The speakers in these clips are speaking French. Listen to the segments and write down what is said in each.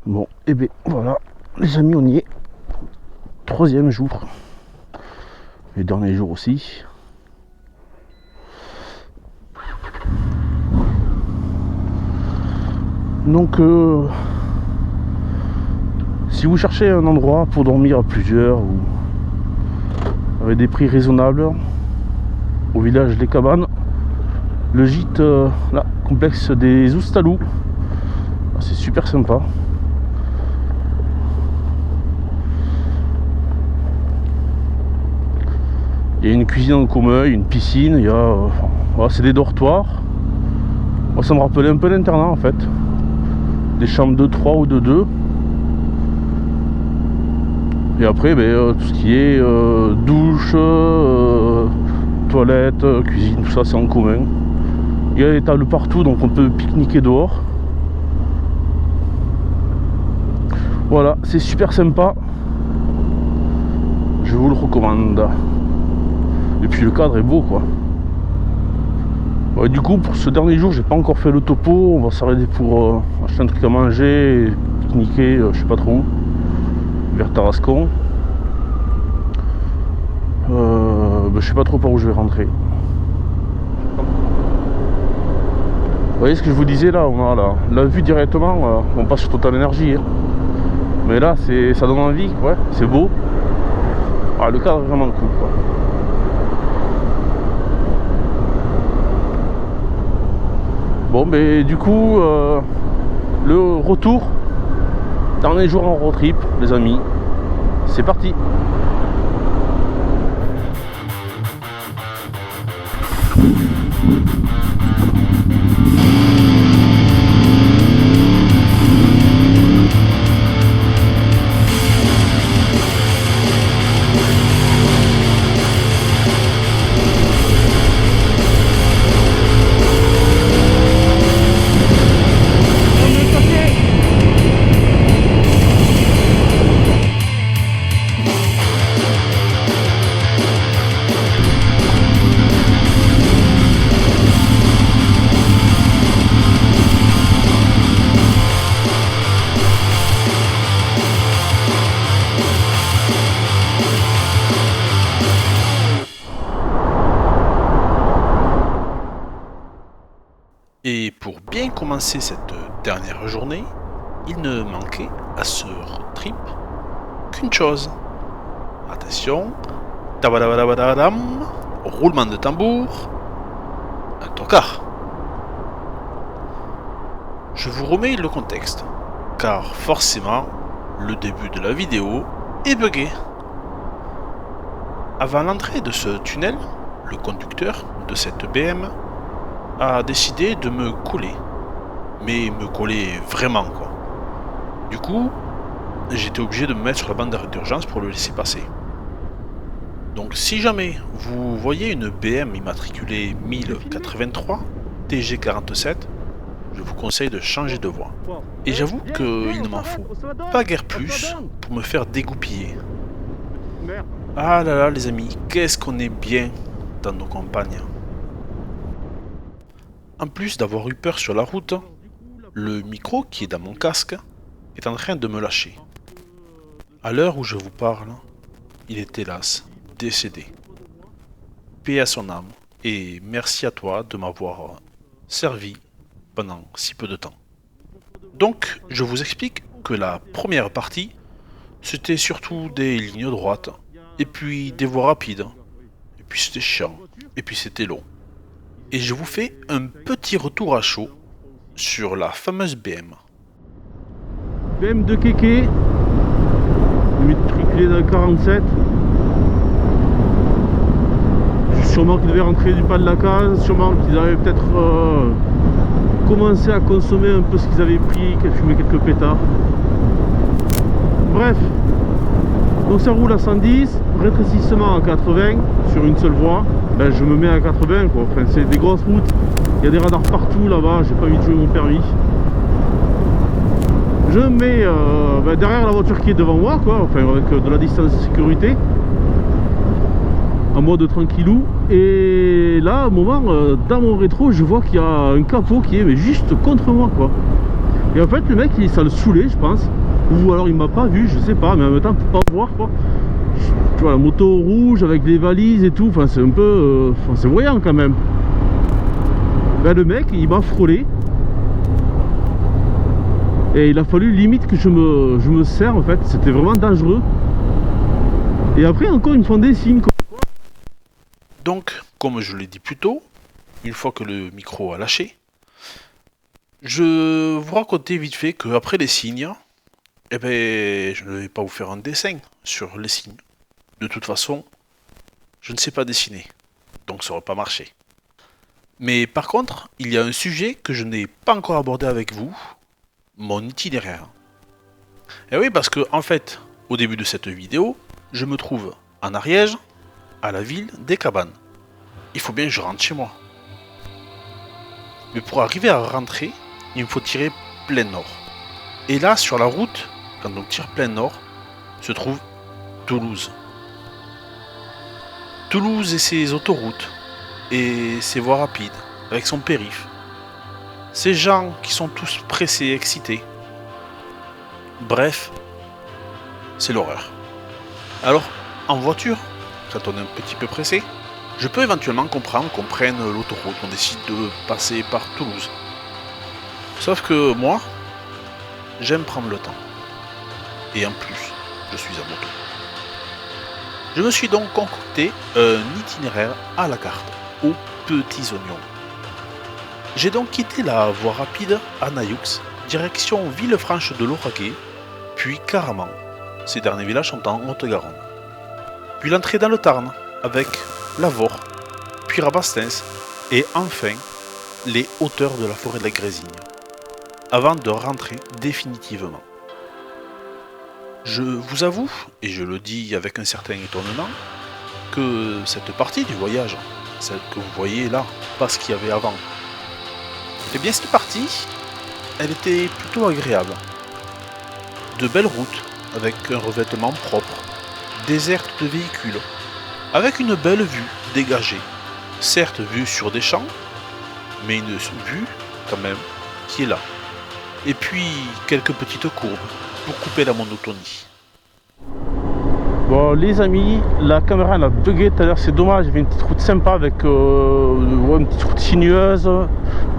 Bon, et bien voilà, les amis, on y est. 3e jour. Et dernier jour aussi. Donc, si vous cherchez un endroit pour dormir à plusieurs ou avec des prix raisonnables, au village Les Cabanes, le gîte, là, complexe des Oustalous, c'est super sympa. Il y a une cuisine en commun, une piscine, il y a, voilà, c'est des dortoirs. Moi, ça me rappelait un peu l'internat en fait. Des chambres de 3 ou de 2. Et après, tout ce qui est douche, toilette, cuisine, tout ça, c'est en commun. Il y a des tables partout, donc on peut pique-niquer dehors. Voilà, c'est super sympa. Je vous le recommande. Et puis le cadre est beau, quoi. Ouais, du coup, pour ce dernier jour, j'ai pas encore fait le topo. On va s'arrêter pour acheter un truc à manger et pique-niquer, je sais pas trop où, vers Tarascon. Je sais pas trop par où je vais rentrer. Vous voyez ce que je vous disais là, on a la vue directement, on passe sur Total Energy. Hein. Mais là, ça donne envie, ouais, c'est beau. Ah, le cadre est vraiment cool, quoi. Bon, mais du coup, le retour, dernier jour en road trip, les amis, c'est parti. Et pour bien commencer cette dernière journée, il ne manquait à ce road trip qu'une chose. Attention, tabadabadabadam, roulement de tambour, un tocard. Je vous remets le contexte, car forcément, le début de la vidéo est buggé. Avant l'entrée de ce tunnel, le conducteur de cette BM a décidé de me coller. Mais me coller vraiment, quoi. Du coup, j'étais obligé de me mettre sur la bande d'arrêt d'urgence pour le laisser passer. Donc si jamais vous voyez une BM immatriculée 1083 TG47, je vous conseille de changer de voie. Et j'avoue qu'il ne m'en faut pas guère plus pour me faire dégoupiller. Ah là là les amis, qu'est-ce qu'on est bien dans nos campagnes. En plus d'avoir eu peur sur la route, le micro qui est dans mon casque est en train de me lâcher. À l'heure où je vous parle, il est hélas décédé. Paix à son âme et merci à toi de m'avoir servi pendant si peu de temps. Donc, je vous explique que la première partie, c'était surtout des lignes droites, et puis des voies rapides, et puis c'était chiant, et puis c'était long. Et je vous fais un petit retour à chaud sur la fameuse BM. BM de Kéké, matriculé dans le 47. Sûrement qu'ils devaient rentrer du pas de la case, sûrement qu'ils avaient peut-être commencé à consommer un peu ce qu'ils avaient pris, qu'ils fumaient quelques pétards. Bref, donc ça roule à 110, rétrécissement à 80 sur une seule voie. Ben, je me mets à 80 quoi. Enfin, c'est des grosses routes, il y a des radars partout là-bas, j'ai pas envie de jouer mon permis. Je mets derrière la voiture qui est devant moi quoi, enfin avec de la distance de sécurité, en mode tranquillou. Et là, à un moment, dans mon rétro, je vois qu'il y a un capot qui est mais juste contre moi quoi. Et en fait le mec ça le saoulait je pense. Ou alors il m'a pas vu, je sais pas, mais en même temps pour pas voir quoi. Tu vois la moto rouge avec les valises et tout, enfin c'est un peu... c'est voyant quand même. Ben, le mec il m'a frôlé. Et il a fallu limite que je me serre en fait, c'était vraiment dangereux. Et après encore ils me font des signes quoi. Donc, comme je l'ai dit plus tôt, une fois que le micro a lâché, je vous racontais vite fait qu'après les signes, eh ben, je ne vais pas vous faire un dessin sur les signes. De toute façon, je ne sais pas dessiner, donc ça n'aurait pas marché. Mais par contre, il y a un sujet que je n'ai pas encore abordé avec vous, mon itinéraire. Et oui, parce que en fait, au début de cette vidéo, je me trouve en Ariège, à la ville des Cabanes. Il faut bien que je rentre chez moi. Mais pour arriver à rentrer, il me faut tirer plein nord. Et là, sur la route, quand on tire plein nord, se trouve Toulouse. Toulouse et ses autoroutes, et ses voies rapides, avec son périph'. Ces gens qui sont tous pressés et excités. Bref, c'est l'horreur. Alors, en voiture, quand on est un petit peu pressé, je peux éventuellement comprendre qu'on prenne l'autoroute, qu'on décide de passer par Toulouse. Sauf que moi, j'aime prendre le temps. Et en plus, je suis à moto. Je me suis donc concocté un itinéraire à la carte, aux petits oignons. J'ai donc quitté la voie rapide à Nayoux, direction Villefranche de Lauragais, puis Caraman, ces derniers villages sont en Haute-Garonne. Puis l'entrée dans le Tarn, avec Lavore, puis Rabastens, et enfin les hauteurs de la forêt de la Grésigne, avant de rentrer définitivement. Je vous avoue, et je le dis avec un certain étonnement, que cette partie du voyage, celle que vous voyez là, pas ce qu'il y avait avant, eh bien cette partie, elle était plutôt agréable. De belles routes, avec un revêtement propre, déserte de véhicules, avec une belle vue dégagée, certes vue sur des champs, mais une vue quand même qui est là. Et puis quelques petites courbes pour couper la monotonie. Bon les amis, la caméra elle a bugué tout à l'heure, c'est dommage, il y avait une petite route sympa avec une petite route sinueuse,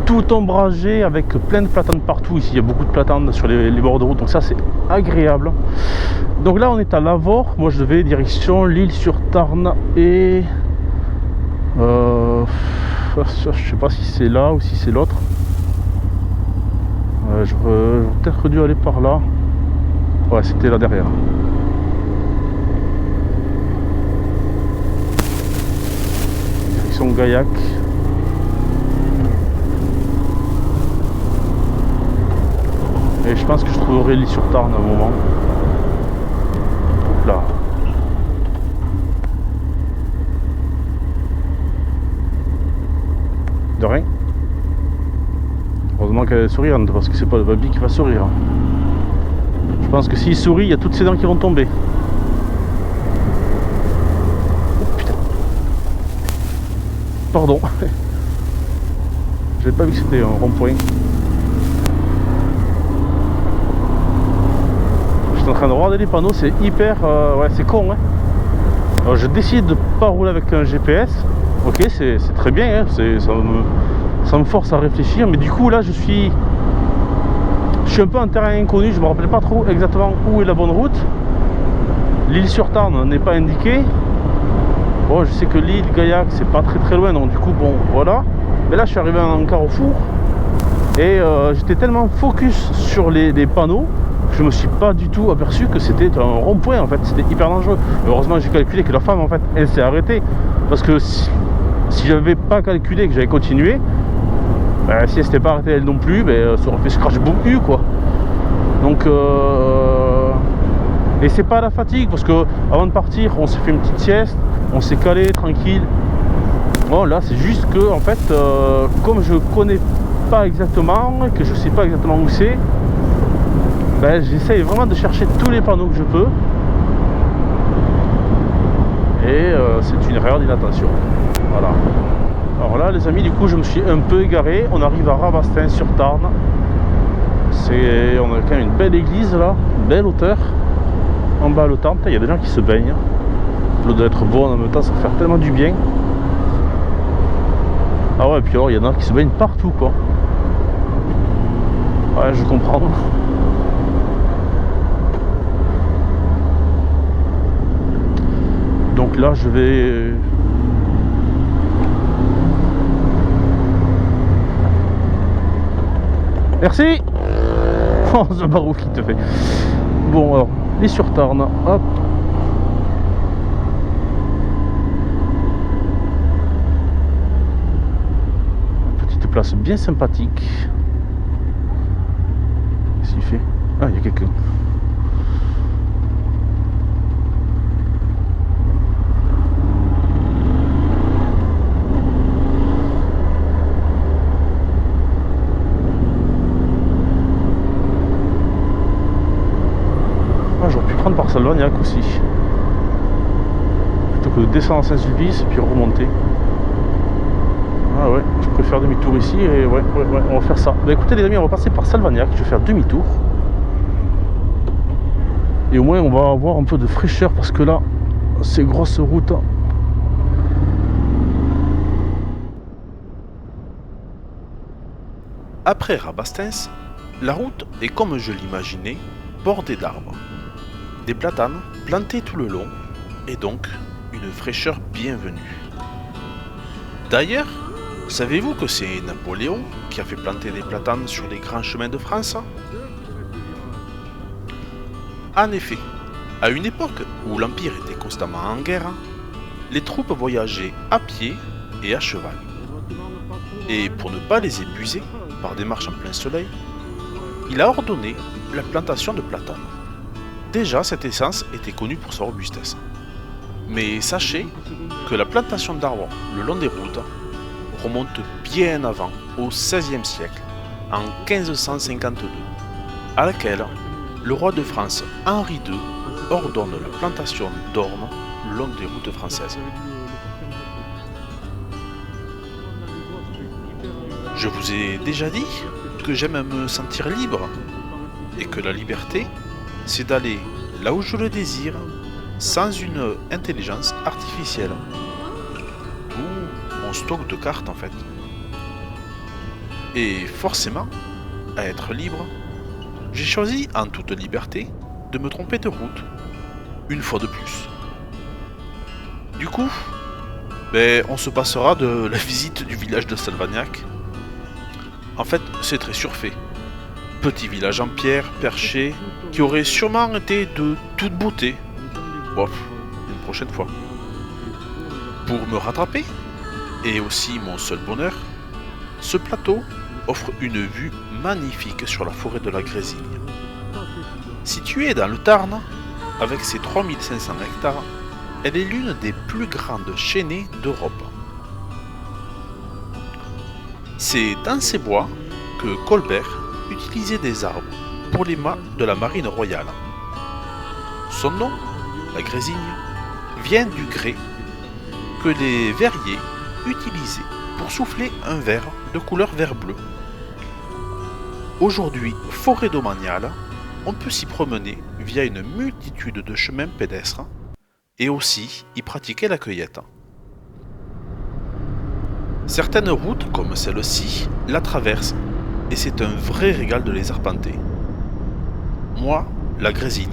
tout ombragé avec plein de platanes partout. Ici il y a beaucoup de platanes sur les bords de route, donc ça c'est agréable. Donc là on est à Lavore, moi je vais direction l'Isle-sur-Tarn et je sais pas si c'est là ou si c'est l'autre. J'aurais peut-être dû aller par là. Ouais, c'était là derrière. Direction Gaillac. Et je pense que je trouverai l'Isle-sur-Tarn à un moment. Hop là. De rien. Heureusement qu'elle est souriante, parce que c'est pas le baby qui va sourire. Je pense que s'il sourit, il y a toutes ses dents qui vont tomber. Oh putain. Pardon. J'avais pas vu que c'était un rond-point. J'étais en train de regarder les panneaux, c'est hyper... ouais, c'est con, hein. Alors, je décide de pas rouler avec un GPS. Ok, c'est très bien, hein. Ça me force à réfléchir, mais du coup là je suis un peu en terrain inconnu, je me rappelle pas trop exactement où est la bonne route. L'Isle-sur-Tarn n'est pas indiquée. Bon, je sais que l'île Gaillac c'est pas très loin, donc du coup bon voilà. Mais là je suis arrivé en carrefour et j'étais tellement focus sur les panneaux que je me suis pas du tout aperçu que c'était un rond-point en fait, c'était hyper dangereux. Heureusement j'ai calculé que la femme en fait elle s'est arrêtée, parce que si j'avais pas calculé que j'avais continué, si elle s'était pas arrêtée elle non plus, ça aurait fait scratch boom U quoi. Donc et c'est pas la fatigue, parce que avant de partir on s'est fait une petite sieste, on s'est calé tranquille. Bon là c'est juste que en fait comme je connais pas exactement, que je sais pas exactement où c'est, j'essaye vraiment de chercher tous les panneaux que je peux. Et c'est une erreur d'inattention. Voilà. Alors là les amis, du coup je me suis un peu égaré. On arrive à Rabastens-sur-Tarn. On a quand même une belle église là, une belle hauteur. En bas le temple, il y a des gens qui se baignent. L'eau doit être bonne en même temps, ça va faire tellement du bien. Ah ouais, et puis alors il y en a qui se baignent partout quoi. Ouais, je comprends. Donc là je vais... Merci. Oh, ce barreau qui te fait. Bon alors, les sur Tarn, hop. Petite place bien sympathique. Qu'est-ce qu'il fait? Ah, il y a quelqu'un. Par Salvagnac aussi, plutôt que de descendre à Saint-Sulpice et puis remonter. Ah ouais, je préfère demi-tour ici et ouais, on va faire ça. Bah écoutez les amis, on va passer par Salvagnac, je vais faire demi-tour et au moins on va avoir un peu de fraîcheur parce que là, ces grosses routes. Après Rabastens, la route est comme je l'imaginais, bordée d'arbres. Des platanes plantés tout le long et donc une fraîcheur bienvenue. D'ailleurs, savez-vous que c'est Napoléon qui a fait planter des platanes sur les grands chemins de France? En effet, à une époque où l'Empire était constamment en guerre, les troupes voyageaient à pied et à cheval. Et pour ne pas les épuiser par des marches en plein soleil, il a ordonné la plantation de platanes. Déjà, cette essence était connue pour sa robustesse. Mais sachez que la plantation d'arbres le long des routes remonte bien avant, au XVIe siècle, en 1552, à laquelle le roi de France Henri II ordonne la plantation d'ormes le long des routes françaises. Je vous ai déjà dit que j'aime me sentir libre et que la liberté, c'est d'aller là où je le désire, sans une intelligence artificielle. D'où mon stock de cartes en fait. Et forcément, à être libre, j'ai choisi en toute liberté de me tromper de route, une fois de plus. Du coup, on se passera de la visite du village de Salvagnac. En fait, c'est très surfait. Petit village en pierre, perché, qui aurait sûrement été de toute beauté. Bon, une prochaine fois. Pour me rattraper, et aussi mon seul bonheur, ce plateau offre une vue magnifique sur la forêt de la Grésigne. Située dans le Tarn, avec ses 3500 hectares, elle est l'une des plus grandes chênaies d'Europe. C'est dans ces bois que Colbert utilisait des arbres pour les mâts de la marine royale. Son nom, la Grésigne, vient du grès que les verriers utilisaient pour souffler un verre de couleur vert-bleu. Aujourd'hui, forêt domaniale, on peut s'y promener via une multitude de chemins pédestres et aussi y pratiquer la cueillette. Certaines routes, comme celle-ci, la traversent et c'est un vrai régal de les arpenter. Moi, la Grésigne,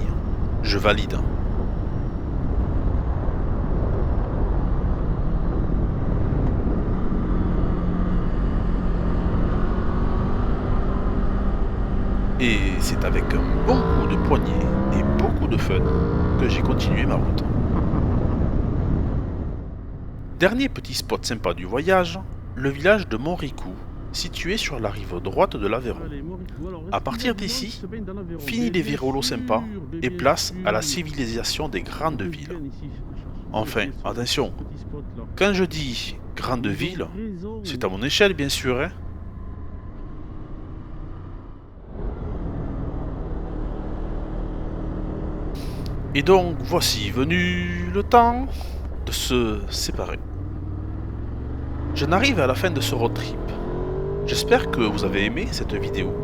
je valide. Et c'est avec un bon coup de poignet et beaucoup de fun que j'ai continué ma route. Dernier petit spot sympa du voyage, le village de Montricou, situé sur la rive droite de l'Aveyron. À partir d'ici, fini les virolos sympas et place à la civilisation des grandes villes. Enfin, attention, quand je dis grande ville, c'est à mon échelle bien sûr. Et donc voici venu le temps de se séparer. J'en arrive à la fin de ce road trip. J'espère que vous avez aimé cette vidéo.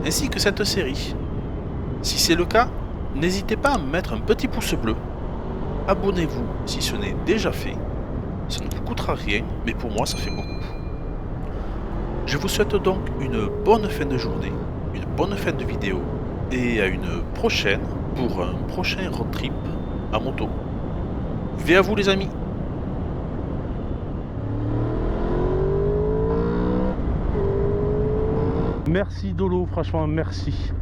ainsi que cette série. Si c'est le cas, n'hésitez pas à me mettre un petit pouce bleu. Abonnez-vous si ce n'est déjà fait. Ça ne vous coûtera rien, mais pour moi ça fait beaucoup. Je vous souhaite donc une bonne fin de journée, une bonne fin de vidéo, et à une prochaine pour un prochain road trip à moto. Vie à vous les amis! Merci Dolo, franchement merci.